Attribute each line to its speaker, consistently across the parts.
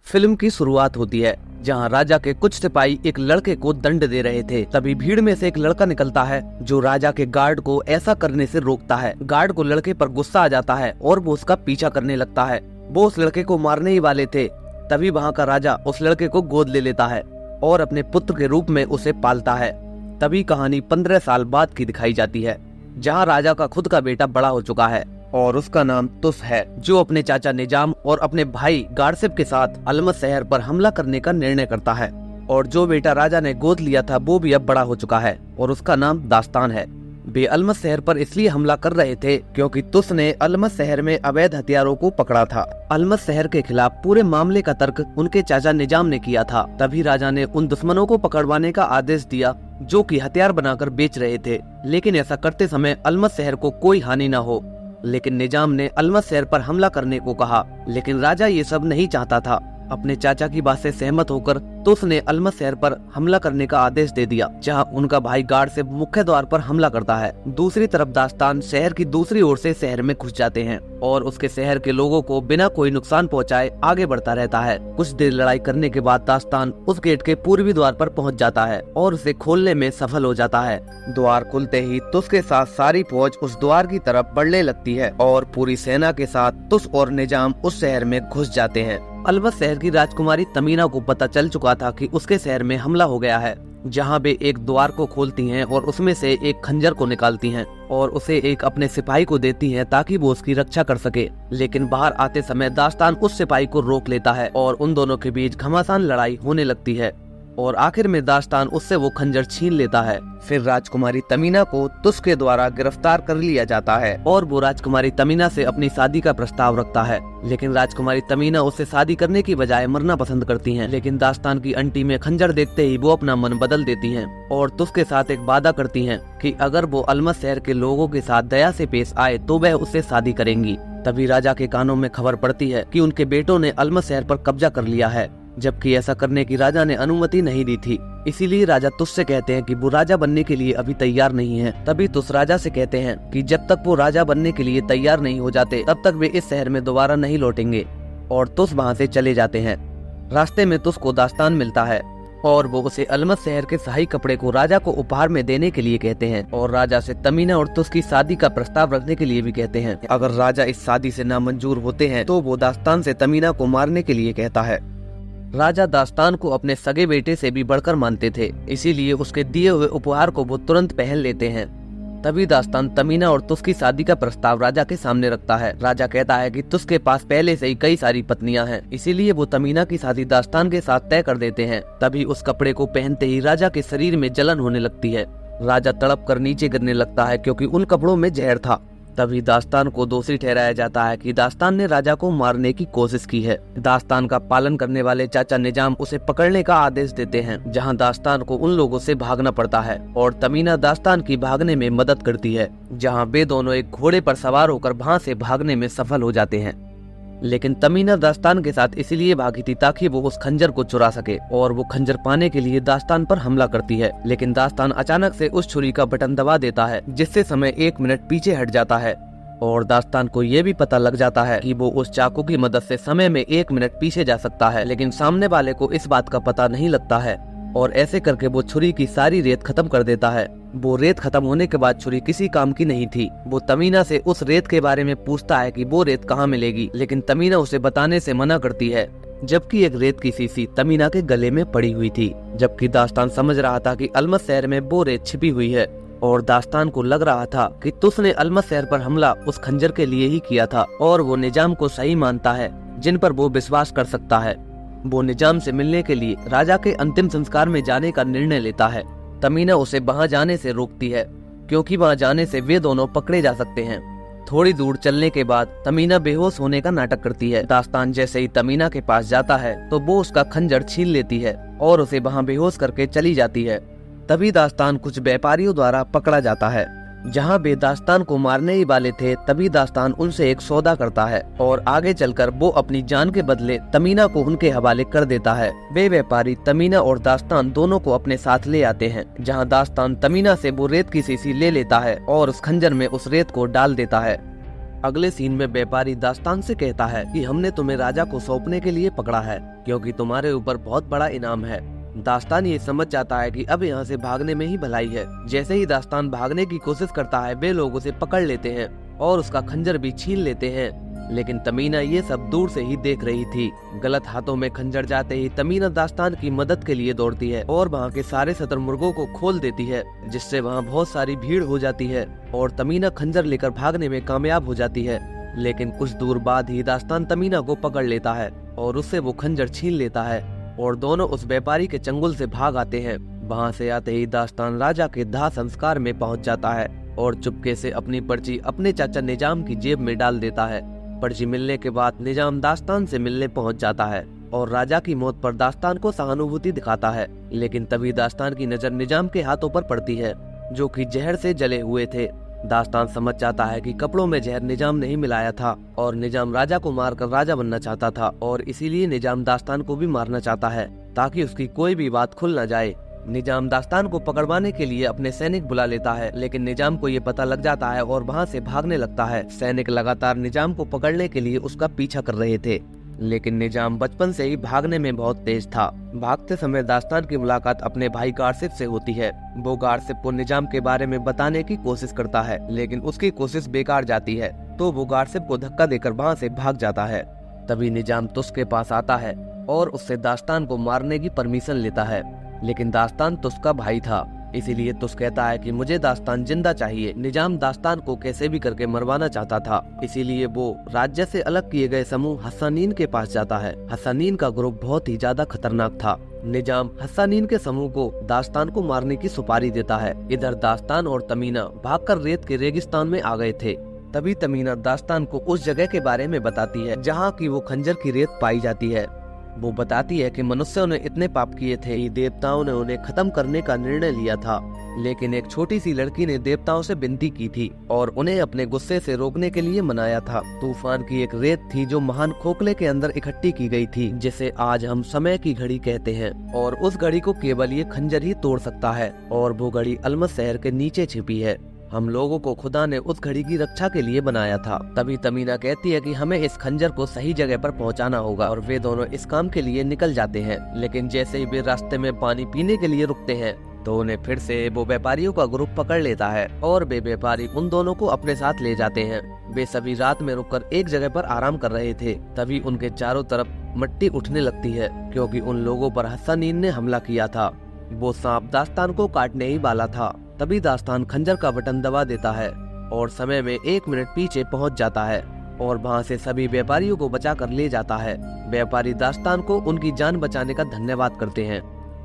Speaker 1: Film की शुरुआत होती है जहां राजा के कुछ सिपाही एक लड़के को दंड दे रहे थे। तभी भीड़ में से एक लड़का निकलता है जो राजा के गार्ड को ऐसा करने से रोकता है। गार्ड को लड़के पर गुस्सा आ जाता है और वो उसका पीछा करने लगता है। वो उस लड़के को मारने ही वाले थे, तभी वहाँ का राजा उस लड़के को गोद ले लेता है और अपने पुत्र के रूप में उसे पालता है। तभी कहानी 15 साल बाद की दिखाई जाती है, जहाँ राजा का खुद का बेटा बड़ा हो चुका है और उसका नाम तुस है, जो अपने चाचा निजाम और अपने भाई गारसिब के साथ अलमस शहर पर हमला करने का निर्णय करता है। और जो बेटा राजा ने गोद लिया था वो भी अब बड़ा हो चुका है और उसका नाम दास्तान है। वे अलमस शहर पर इसलिए हमला कर रहे थे क्योंकि तुस ने अलमस शहर में अवैध हथियारों को पकड़ा था। अलमस शहर के खिलाफ पूरे मामले का तर्क उनके चाचा निजाम ने किया था। तभी राजा ने उन दुश्मनों को पकड़वाने का आदेश दिया जो कि हथियार बनाकर बेच रहे थे, लेकिन ऐसा करते समय अलमस शहर को कोई हानि न हो। लेकिन निजाम ने अलमस शहर पर हमला करने को कहा, लेकिन राजा ये सब नहीं चाहता था। अपने चाचा की बात से सहमत होकर तो उसने अलमस शहर पर हमला करने का आदेश दे दिया, जहां उनका भाई गार्ड से मुख्य द्वार पर हमला करता है। दूसरी तरफ दास्तान शहर की दूसरी ओर से शहर में घुस जाते हैं और उसके शहर के लोगों को बिना कोई नुकसान पहुंचाए आगे बढ़ता रहता है। कुछ देर लड़ाई करने के बाद दास्तान उस गेट के पूर्वी द्वार पर पहुंच जाता है और उसे खोलने में सफल हो जाता है। द्वार खुलते ही तुस के साथ सारी फौज उस द्वार की तरफ बढ़ने लगती है और पूरी सेना के साथ तुस और निजाम उस शहर में घुस जाते हैं। अलमस शहर की राजकुमारी तमीना को पता चल चुका था कि उसके शहर में हमला हो गया है, जहां वे एक द्वार को खोलती हैं और उसमें से एक खंजर को निकालती हैं और उसे एक अपने सिपाही को देती हैं ताकि वो उसकी रक्षा कर सके। लेकिन बाहर आते समय दास्तान उस सिपाही को रोक लेता है और उन दोनों के बीच घमासान लड़ाई होने लगती है और आखिर में दास्तान उससे वो खंजर छीन लेता है। फिर राजकुमारी तमीना को तुस के द्वारा गिरफ्तार कर लिया जाता है और वो राजकुमारी तमीना से अपनी शादी का प्रस्ताव रखता है, लेकिन राजकुमारी तमीना उससे शादी करने की बजाय मरना पसंद करती हैं। लेकिन दास्तान की अंटी में खंजर देखते ही वो अपना मन बदल देती हैं और तुस के साथ एक वादा करती हैं कि अगर वो अलमस शहर के लोगों के साथ दया से पेश आए तो वह उससे शादी करेंगी। तभी राजा के कानों में खबर पड़ती है कि उनके बेटों ने अलमस शहर पर कब्जा कर लिया है, जबकि ऐसा करने की राजा ने अनुमति नहीं दी थी। इसीलिए राजा तुस से कहते हैं कि वो राजा बनने के लिए अभी तैयार नहीं है। तभी तुस राजा से कहते हैं कि जब तक वो राजा बनने के लिए तैयार नहीं हो जाते तब तक वे इस शहर में दोबारा नहीं लौटेंगे और तुस वहाँ से चले जाते हैं। रास्ते में तुस को दास्तान मिलता है और वो उसे अलमस शहर के शाही कपड़े को राजा को उपहार में देने के लिए कहते हैं और राजा से तमीना और तुस की शादी का प्रस्ताव रखने के लिए भी कहते हैं। अगर राजा इस शादी से नामंजूर होते हैं तो वो दास्तान से तमीना को मारने के लिए कहता है। राजा दास्तान को अपने सगे बेटे से भी बढ़कर मानते थे, इसीलिए उसके दिए हुए उपहार को वो तुरंत पहन लेते हैं। तभी दास्तान तमीना और तुस की शादी का प्रस्ताव राजा के सामने रखता है। राजा कहता है कि तुस के पास पहले से ही कई सारी पत्नियां हैं, इसीलिए वो तमीना की शादी दास्तान के साथ तय कर देते हैं। तभी उस कपड़े को पहनते ही राजा के शरीर में जलन होने लगती है। राजा तड़प कर नीचे गिरने लगता है क्योंकि उन कपड़ों में जहर था। तभी दास्तान को दोषी ठहराया जाता है कि दास्तान ने राजा को मारने की कोशिश की है। दास्तान का पालन करने वाले चाचा निजाम उसे पकड़ने का आदेश देते हैं, जहां दास्तान को उन लोगों से भागना पड़ता है और तमीना दास्तान की भागने में मदद करती है, जहां वे दोनों एक घोड़े पर सवार होकर वहां से भागने में सफल हो जाते हैं। लेकिन तमीना दास्तान के साथ इसलिए भागी थी ताकि वो उस खंजर को चुरा सके और वो खंजर पाने के लिए दास्तान पर हमला करती है। लेकिन दास्तान अचानक से उस छुरी का बटन दबा देता है, जिससे समय 1 मिनट पीछे हट जाता है और दास्तान को ये भी पता लग जाता है कि वो उस चाकू की मदद से समय में 1 मिनट पीछे जा सकता है। लेकिन सामने वाले को इस बात का पता नहीं लगता है और ऐसे करके वो छुरी की सारी रेत खत्म कर देता है। वो रेत खत्म होने के बाद छुरी किसी काम की नहीं थी। वो तमीना से उस रेत के बारे में पूछता है कि वो रेत कहाँ मिलेगी, लेकिन तमीना उसे बताने से मना करती है, जबकि एक रेत की शीशी तमीना के गले में पड़ी हुई थी। जबकि दास्तान समझ रहा था कि अलमस शहर में वो रेत छिपी हुई है और दास्तान को लग रहा था कि तुस ने अलमस शहर पर हमला उस खंजर के लिए ही किया था और वो निजाम को सही मानता है, जिन पर वो विश्वास कर सकता है। वो निजाम से मिलने के लिए राजा के अंतिम संस्कार में जाने का निर्णय लेता है। तमीना उसे वहां जाने से रोकती है क्योंकि वहां जाने से वे दोनों पकड़े जा सकते हैं। थोड़ी दूर चलने के बाद तमीना बेहोश होने का नाटक करती है। दास्तान जैसे ही तमीना के पास जाता है तो वो उसका खंजर छीन लेती है और उसे वहां बेहोश करके चली जाती है। तभी दास्तान कुछ व्यापारियों द्वारा पकड़ा जाता है, जहां वे दास्तान को मारने ही वाले थे। तभी दास्तान उनसे एक सौदा करता है और आगे चलकर वो अपनी जान के बदले तमीना को उनके हवाले कर देता है। वे व्यापारी तमीना और दास्तान दोनों को अपने साथ ले आते हैं, जहां दास्तान तमीना से वो रेत की शीशी ले लेता है और उस खंजर में उस रेत को डाल देता है। अगले सीन में व्यापारी दास्तान से कहता है कि हमने तुम्हें राजा को सौंपने के लिए पकड़ा है, क्योंकि तुम्हारे ऊपर बहुत बड़ा इनाम है। दास्तान ये समझ जाता है कि अब यहाँ से भागने में ही भलाई है। जैसे ही दास्तान भागने की कोशिश करता है, वे लोग उसे पकड़ लेते हैं और उसका खंजर भी छीन लेते हैं। लेकिन तमीना ये सब दूर से ही देख रही थी। गलत हाथों में खंजर जाते ही तमीना दास्तान की मदद के लिए दौड़ती है और वहाँ के सारे शतुरमुर्गों को खोल देती है, जिससे वहाँ बहुत सारी भीड़ हो जाती है और तमीना खंजर लेकर भागने में कामयाब हो जाती है। लेकिन कुछ दूर बाद ही दास्तान तमीना को पकड़ लेता है और उससे वो खंजर छीन लेता है और दोनों उस व्यापारी के चंगुल से भाग आते हैं। वहाँ से आते ही दास्तान राजा के दाह संस्कार में पहुँच जाता है और चुपके से अपनी पर्ची अपने चाचा निजाम की जेब में डाल देता है। पर्ची मिलने के बाद निजाम दास्तान से मिलने पहुंच जाता है और राजा की मौत पर दास्तान को सहानुभूति दिखाता है। लेकिन तभी दास्तान की नजर निजाम के हाथों पर पड़ती है, जो कि जहर से जले हुए थे। दास्तान समझ जाता है कि कपड़ों में जहर निजाम नहीं मिलाया था और निजाम राजा को मारकर राजा बनना चाहता था और इसीलिए निजाम दास्तान को भी मारना चाहता है ताकि उसकी कोई भी बात खुल न जाए। निजाम दास्तान को पकड़वाने के लिए अपने सैनिक बुला लेता है, लेकिन निजाम को ये पता लग जाता है और वहाँ से भागने लगता है। सैनिक लगातार निजाम को पकड़ने के लिए उसका पीछा कर रहे थे, लेकिन निजाम बचपन से ही भागने में बहुत तेज था। भागते समय दास्तान की मुलाकात अपने भाई गारसिफ से होती है। वो गारसिफ को निजाम के बारे में बताने की कोशिश करता है, लेकिन उसकी कोशिश बेकार जाती है, तो वो गारसिफ को धक्का देकर वहाँ से भाग जाता है। तभी निजाम तुस के पास आता है और उससे दास्तान को मारने की परमिशन लेता है, लेकिन दास्तान तुस का भाई था, इसीलिए तुस कहता है कि मुझे दास्तान जिंदा चाहिए। निजाम दास्तान को कैसे भी करके मरवाना चाहता था, इसीलिए वो राज्य से अलग किए गए समूह हस्सानीन के पास जाता है। हस्सानीन का ग्रुप बहुत ही ज्यादा खतरनाक था। निजाम हस्सानीन के समूह को दास्तान को मारने की सुपारी देता है। इधर दास्तान और तमीना भागकर रेत के रेगिस्तान में आ गए थे। तभी तमीना दास्तान को उस जगह के बारे में बताती है जहाँ की वो खंजर की रेत पाई जाती है। वो बताती है कि मनुष्यों ने इतने पाप किए थे कि देवताओं ने उन्हें खत्म करने का निर्णय लिया था, लेकिन एक छोटी सी लड़की ने देवताओं से विनती की थी और उन्हें अपने गुस्से से रोकने के लिए मनाया था। तूफान की एक रेत थी जो महान खोखले के अंदर इकट्ठी की गई थी, जिसे आज हम समय की घड़ी कहते हैं, और उस घड़ी को केवल ये खंजर ही तोड़ सकता है और वो घड़ी अलमत शहर के नीचे छिपी है। हम लोगों को खुदा ने उस घड़ी की रक्षा के लिए बनाया था। तभी तमीना कहती है कि हमें इस खंजर को सही जगह पर पहुंचाना होगा और वे दोनों इस काम के लिए निकल जाते हैं। लेकिन जैसे ही वे रास्ते में पानी पीने के लिए रुकते हैं तो उन्हें फिर से वो व्यापारियों का ग्रुप पकड़ लेता है और वे व्यापारी उन दोनों को अपने साथ ले जाते हैं। वे सभी रात में रुककर एक जगह पर आराम कर रहे थे। तभी उनके चारों तरफ मिट्टी उठने लगती है, क्योंकि उन लोगों पर हस्सानीन ने हमला किया था। वो सांप दास्तान को काटने ही वाला था। तभी दास्तान खंजर का बटन दबा देता है और समय में 1 मिनट पीछे पहुंच जाता है और वहां से सभी व्यापारियों को बचाकर ले जाता है। व्यापारी दास्तान को उनकी जान बचाने का धन्यवाद करते हैं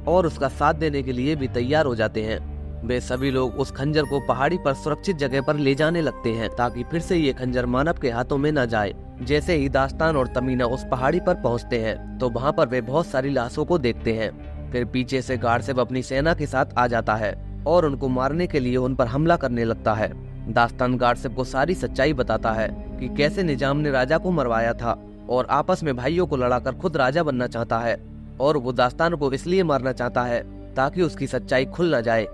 Speaker 1: और उसका साथ देने के लिए भी तैयार हो जाते हैं। वे सभी लोग उस खंजर को पहाड़ी पर सुरक्षित जगह पर ले जाने लगते हैं ताकि फिर से ये खंजर मानव के हाथों में न जाए। जैसे ही दास्तान और तमीना उस पहाड़ी पर पहुंचते हैं तो वहां पर वे बहुत सारी लाशों को देखते हैं। फिर पीछे से गारसिफ अपनी सेना के साथ आ जाता है और उनको मारने के लिए उन पर हमला करने लगता है। दास्तान गारसिफ को सारी सच्चाई बताता है कि कैसे निजाम ने राजा को मरवाया था और आपस में भाइयों को लड़ाकर खुद राजा बनना चाहता है, और वो दास्तान को इसलिए मारना चाहता है ताकि उसकी सच्चाई खुल न जाए।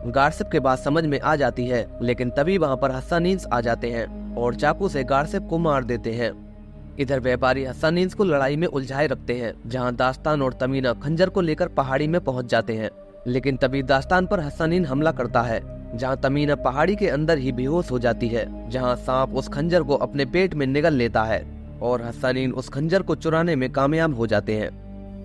Speaker 1: गारसिफ के बात समझ में आ जाती है, लेकिन तभी वहाँ पर हस्सानीन आ जाते हैं और चाकू से गारसिफ को मार देते हैं। इधर व्यापारी हस्सानीन को लड़ाई में उलझाए रखते हैं, जहाँ दास्तान और तमीना खंजर को लेकर पहाड़ी में पहुँच जाते हैं। लेकिन तभी दास्तान पर हस्सानीन हमला करता है, जहां तमीना पहाड़ी के अंदर ही बेहोश हो जाती है, जहां सांप उस खंजर को अपने पेट में निगल लेता है और हस्सानीन उस खंजर को चुराने में कामयाब हो जाते हैं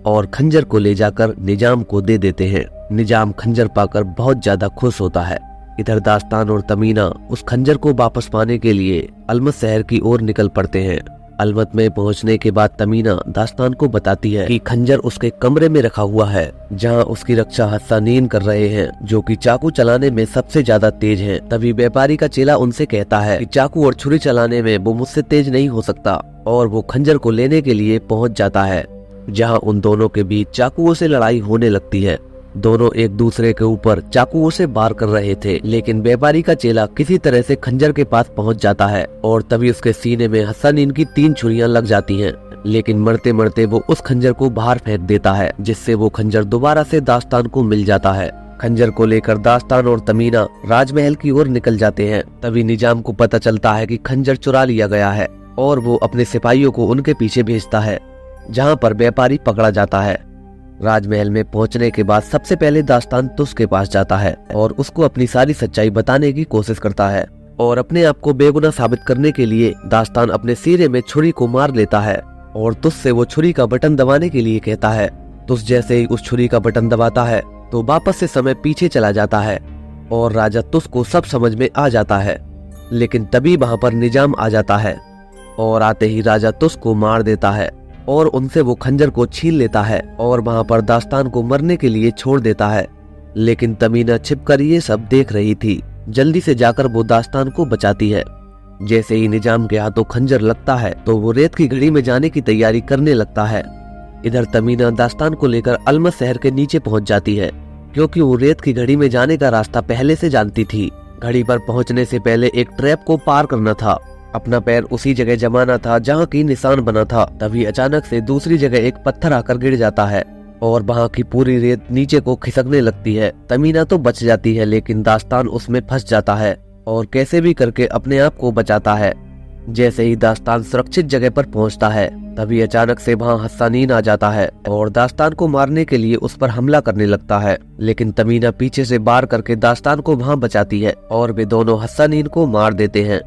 Speaker 1: और खंजर को ले जाकर निजाम को दे देते हैं। निजाम खंजर पाकर बहुत ज्यादा खुश होता है। इधर दास्तान और तमीना उस खंजर को वापस पाने के लिए अलमत शहर की ओर निकल पड़ते हैं। अलमत में पहुंचने के बाद तमीना दास्तान को बताती है कि खंजर उसके कमरे में रखा हुआ है, जहां उसकी रक्षा हस्सानीन कर रहे हैं, जो कि चाकू चलाने में सबसे ज्यादा तेज हैं। तभी व्यापारी का चेला उनसे कहता है कि चाकू और छुरी चलाने में वो मुझसे तेज नहीं हो सकता, और वो खंजर को लेने के लिए पहुंच जाता है, जहां उन दोनों के बीच चाकुओं से लड़ाई होने लगती है। दोनों एक दूसरे के ऊपर चाकुओं से वार कर रहे थे, लेकिन व्यापारी का चेला किसी तरह से खंजर के पास पहुंच जाता है और तभी उसके सीने में हस्सानीन की 3 छुरियां लग जाती हैं। लेकिन मरते मरते वो उस खंजर को बाहर फेंक देता है, जिससे वो खंजर दोबारा से दास्तान को मिल जाता है। खंजर को लेकर दास्तान और तमीना राजमहल की ओर निकल जाते हैं। तभी निजाम को पता चलता है कि खंजर चुरा लिया गया है और वो अपने सिपाहियों को उनके पीछे भेजता है। जहाँ पर व्यापारी पकड़ा जाता है। राजमहल में पहुंचने के बाद सबसे पहले दास्तान तुस के पास जाता है और उसको अपनी सारी सच्चाई बताने की कोशिश करता है और अपने आप को बेगुनाह साबित करने के लिए दास्तान अपने सीने में छुरी को मार लेता है और तुस से वो छुरी का बटन दबाने के लिए कहता है। तुस जैसे ही उस छुरी का बटन दबाता है तो वापस से समय पीछे चला जाता है और राजा तुस को सब समझ में आ जाता है। लेकिन तभी वहाँ पर निजाम आ जाता है और आते ही राजा तुस को मार देता है और उनसे वो खंजर को छीन लेता है और वहाँ पर दास्तान को मरने के लिए छोड़ देता है। लेकिन तमीना छिपकर ये सब देख रही थी। जल्दी से जाकर वो दास्तान को बचाती है। जैसे ही निजाम के हाथों खंजर लगता है तो वो रेत की घड़ी में जाने की तैयारी करने लगता है। इधर तमीना दास्तान को लेकर अलमस शहर के नीचे पहुंच जाती है क्योंकि वो रेत की घड़ी में जाने का रास्ता पहले से जानती थी। घड़ी पर पहुंचने से पहले एक ट्रैप को पार करना था। अपना पैर उसी जगह जमाना था जहाँ की निशान बना था। तभी अचानक से दूसरी जगह एक पत्थर आकर गिर जाता है और वहाँ की पूरी रेत नीचे को खिसकने लगती है। तमीना तो बच जाती है लेकिन दास्तान उसमें फंस जाता है और कैसे भी करके अपने आप को बचाता है। जैसे ही दास्तान सुरक्षित जगह पर पहुंचता है तभी अचानक से वहाँ हस्सानीन आ जाता है और दास्तान को मारने के लिए उस पर हमला करने लगता है। लेकिन तमीना पीछे से वार करके दास्तान को वहाँ बचाती है और वे दोनों हस्सानीन को मार देते हैं।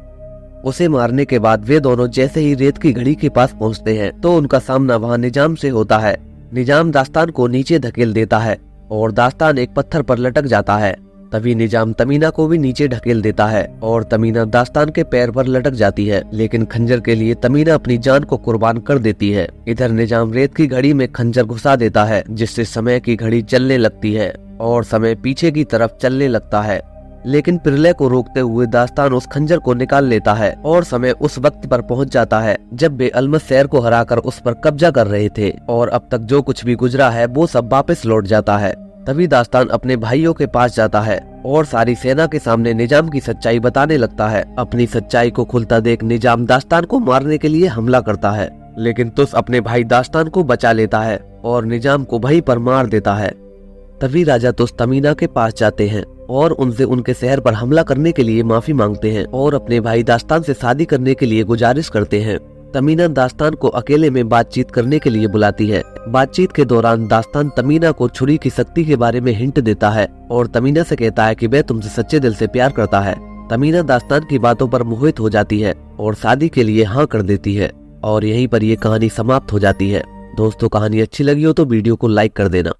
Speaker 1: उसे मारने के बाद वे दोनों जैसे ही रेत की घड़ी के पास पहुंचते हैं तो उनका सामना वहाँ निजाम से होता है। निजाम दास्तान को नीचे धकेल देता है और दास्तान एक पत्थर पर लटक जाता है। तभी निजाम तमीना को भी नीचे ढकेल देता है और तमीना दास्तान के पैर पर लटक जाती है। लेकिन खंजर के लिए तमीना अपनी जान को कुर्बान कर देती है। इधर निजाम रेत की घड़ी में खंजर घुसा देता है जिससे समय की घड़ी चलने लगती है और समय पीछे की तरफ चलने लगता है। लेकिन प्रलय को रोकते हुए दास्तान उस खंजर को निकाल लेता है और समय उस वक्त पर पहुंच जाता है जब वे अलमस शहर को हराकर उस पर कब्जा कर रहे थे और अब तक जो कुछ भी गुजरा है वो सब वापस लौट जाता है। तभी दास्तान अपने भाइयों के पास जाता है और सारी सेना के सामने निजाम की सच्चाई बताने लगता है। अपनी सच्चाई को खुलता देख निजाम दास्तान को मारने के लिए हमला करता है लेकिन तुस अपने भाई दास्तान को बचा लेता है और निजाम को वहीं पर मार देता है। तभी राजा तुस तमीना के पास जाते हैं और उनसे उनके शहर पर हमला करने के लिए माफी मांगते हैं और अपने भाई दास्तान से शादी करने के लिए गुजारिश करते हैं। तमीना दास्तान को अकेले में बातचीत करने के लिए बुलाती है। बातचीत के दौरान दास्तान तमीना को छुरी की शक्ति के बारे में हिंट देता है और तमीना से कहता है कि वह तुमसे सच्चे दिल से प्यार करता है। तमीना दास्तान की बातों पर मोहित हो जाती है और शादी के लिए हाँ कर देती है और यहीं पर ये कहानी समाप्त हो जाती है। दोस्तों, कहानी अच्छी लगी हो तो वीडियो को लाइक कर देना।